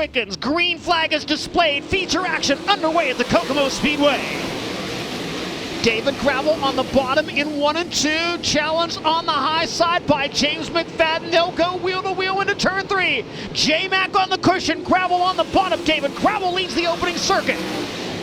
quickens. Green flag is displayed. Feature action underway at the Kokomo Speedway. David Gravel on the bottom in 1 and 2. Challenge on the high side by James McFadden. They'll go wheel to wheel into turn 3. J-Mac on the cushion. Gravel on the bottom. David Gravel leads the opening circuit.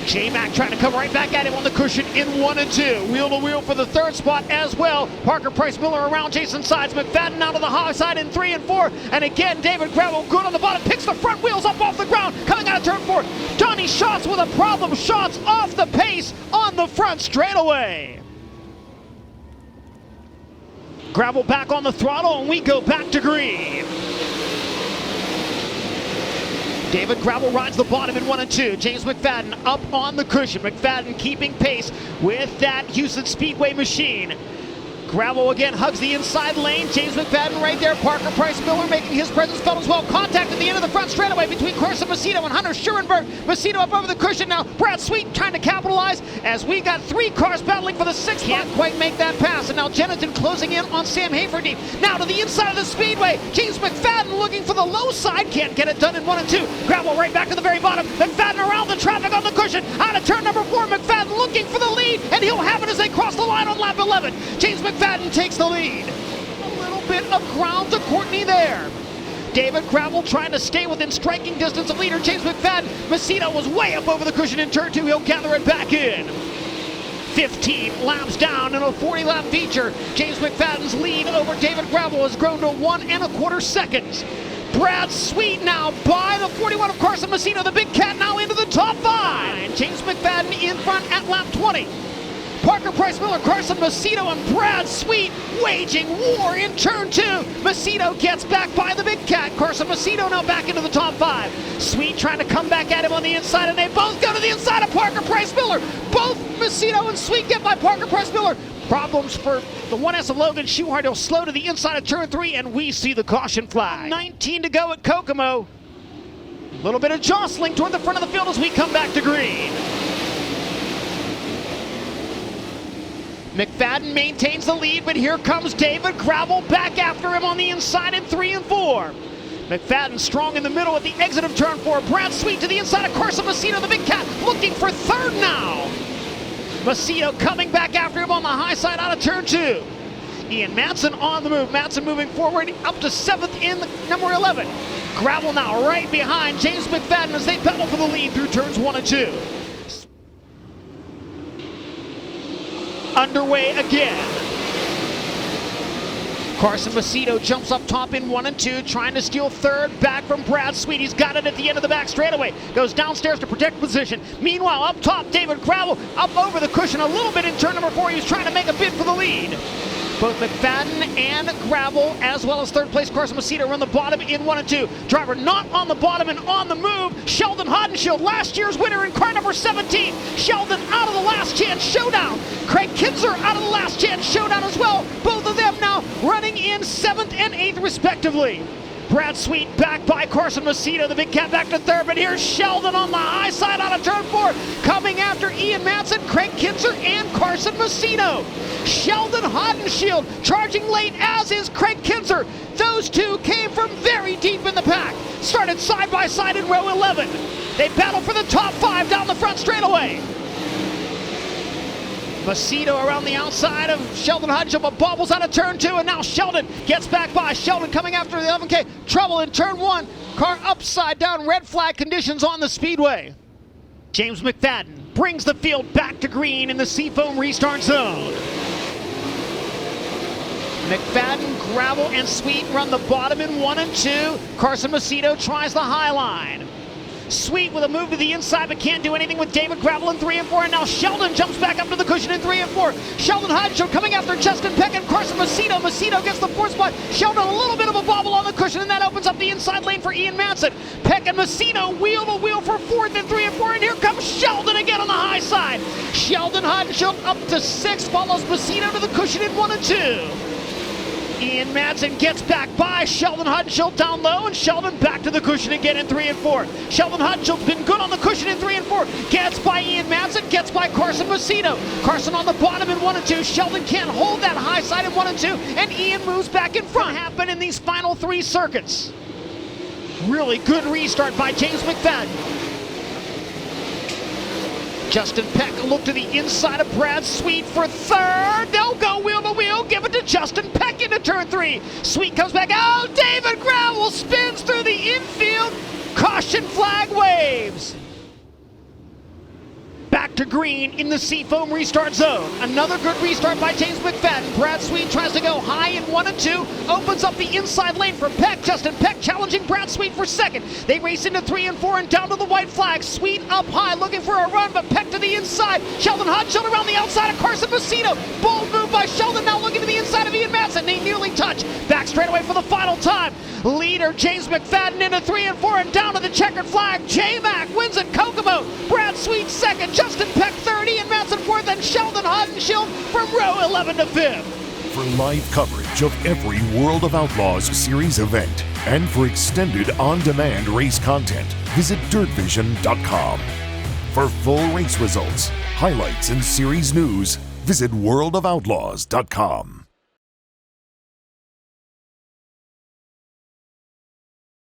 J-Mac trying to come right back at him on the cushion in 1 and 2. Wheel to wheel for the third spot as well. Parker Price Miller around Jason Sides. McFadden out of the high side in 3 and 4. And again, David Gravel good on the bottom. Picks the front wheels up off the ground. Coming out of turn 4. Donnie Schatz with a problem. Schatz off the pace on the front straightaway. Gravel back on the throttle and we go back to green. David Gravel rides the bottom in 1 and 2. James McFadden up on the cushion. McFadden keeping pace with that Houston Speedway machine. Gravel again hugs the inside lane. James McFadden right there. Parker Price Miller making his presence felt as well. Contact at the end of the front straightaway between Carson Macedo and Hunter Schurenberg. Macedo up over the cushion now. Brad Sweet trying to capitalize as we got 3 cars battling for the 6th. Can't quite make that pass. And now Jennington closing in on Sam Haferdeep. Now to the inside of the speedway. James McFadden looking for the low side. Can't get it done in 1 and 2. Gravel right back to the very bottom. McFadden around the traffic on the cushion. Out of turn number 4. McFadden looking for the lead. And he'll have it as they cross the line on lap 11. James McFadden takes the lead. A little bit of ground to Courtney there. David Gravel trying to stay within striking distance of leader James McFadden. Macedo was way up over the cushion in turn 2. He'll gather it back in. 15 laps down in a 40-lap feature. James McFadden's lead over David Gravel has grown to 1 1/4 seconds. Brad Sweet now by the 41 of Carson Macedo. The big cat now into the top 5. James McFadden in front at lap 20. Parker Price Miller, Carson Macedo, and Brad Sweet waging war in turn 2. Macedo gets back by the big cat. Carson Macedo now back into the top 5. Sweet trying to come back at him on the inside, and they both go to the inside of Parker Price Miller. Both Macedo and Sweet get by Parker Price Miller. Problems for the 1S of Logan Schuhart. He'll slow to the inside of turn 3, and we see the caution flag. 19 to go at Kokomo. A little bit of jostling toward the front of the field as we come back to green. McFadden maintains the lead, but here comes David Gravel back after him on the inside in 3 and 4. McFadden strong in the middle at the exit of turn 4. Brad Sweet to the inside of Carson Macedo, the big cat, looking for third now. Macedo coming back after him on the high side out of turn 2. Ian Madsen on the move. Madsen moving forward up to 7th in number 11. Gravel now right behind James McFadden as they battle for the lead through turns 1 and 2. Underway again. Carson Macedo jumps up top in 1 and 2, trying to steal third back from Brad Sweet. He's got it at the end of the back straightaway. Goes downstairs to protect position. Meanwhile, up top, David Gravel up over the cushion a little bit in turn number 4. He was trying to make a bid for the lead. Both McFadden and Gravel, as well as third place Carson Macedo, run the bottom in 1 and 2. Driver not on the bottom and on the move. Sheldon Hodenshield, last year's winner in car number 17. Sheldon out of the last chance showdown. Craig Kinzer out of the last chance showdown as well. Both of them now running in 7th and 8th respectively. Brad Sweet back by Carson Macedo, the big cat back to third, but here's Sheldon on the high side out of turn 4, coming after Ian Madsen, Craig Kinzer, and Carson Macedo. Sheldon Hodenshield charging late, as is Craig Kinzer. Those two came from very deep in the pack. Started side by side in row 11. They battle for the top 5 down the front straightaway. Macedo around the outside of Sheldon Hodenshield, but bobbles out of turn 2, and now Sheldon gets back by. Sheldon coming after the 11K. Trouble in turn 1. Car upside down, red flag conditions on the speedway. James McFadden brings the field back to green in the Seafoam restart zone. McFadden, Gravel, and Sweet run the bottom in 1 and 2. Carson Macedo tries the high line. Sweet with a move to the inside, but can't do anything with David Gravel in 3 and 4. And now Sheldon jumps back up to the cushion in 3 and 4. Sheldon Hodenshield coming after Justin Peck and Carson Macedo. Macedo gets the 4th spot. Sheldon a little bit of a bobble on the cushion, and that opens up the inside lane for Ian Madsen. Peck and Macedo wheel to wheel for 4th in 3 and 4. And here comes Sheldon again on the high side. Sheldon Hodenshield up to 6th, follows Macedo to the cushion in 1 and 2. Ian Madsen gets back by Sheldon Hodenshield down low, and Sheldon back to the cushion again in 3 and 4. Sheldon Hodgenschild's been good on the cushion in 3 and 4. Gets by Ian Madsen, gets by Carson Macedo. Carson on the bottom in 1 and 2. Sheldon can't hold that high side in 1 and 2, and Ian moves back in front. Happen in these final 3 circuits. Really good restart by James McFadden. Justin Peck look to the inside of Brad Sweet for third. They'll go wheel to wheel. Give it to Justin Peck into turn 3. Sweet comes back out. David Gravel spins through the infield. Caution flag waves. Back to green in the Seafoam restart zone. Another good restart by James McFadden. Brad Sweet tries to go high in 1 and 2. Opens up the inside lane for Peck. Justin Peck challenging Brad Sweet for second. They race into 3 and 4 and down to the white flag. Sweet up high looking for a run, but Peck to the inside. Sheldon Hodgson around the outside of Carson Macedo. Bold move by Sheldon, now looking to the inside of Ian Madsen. They nearly touch. Back straight away for the final time. Leader James McFadden into 3 and 4 and down to the checkered flag. J-Mac wins at Kokomo. Brad Sweet second. Justin Peck 30 and Madsen fourth, and Sheldon Hodenshield from row 11 to 5th. For live coverage of every World of Outlaws series event and for extended on-demand race content, visit dirtvision.com. For full race results, highlights, and series news, visit worldofoutlaws.com.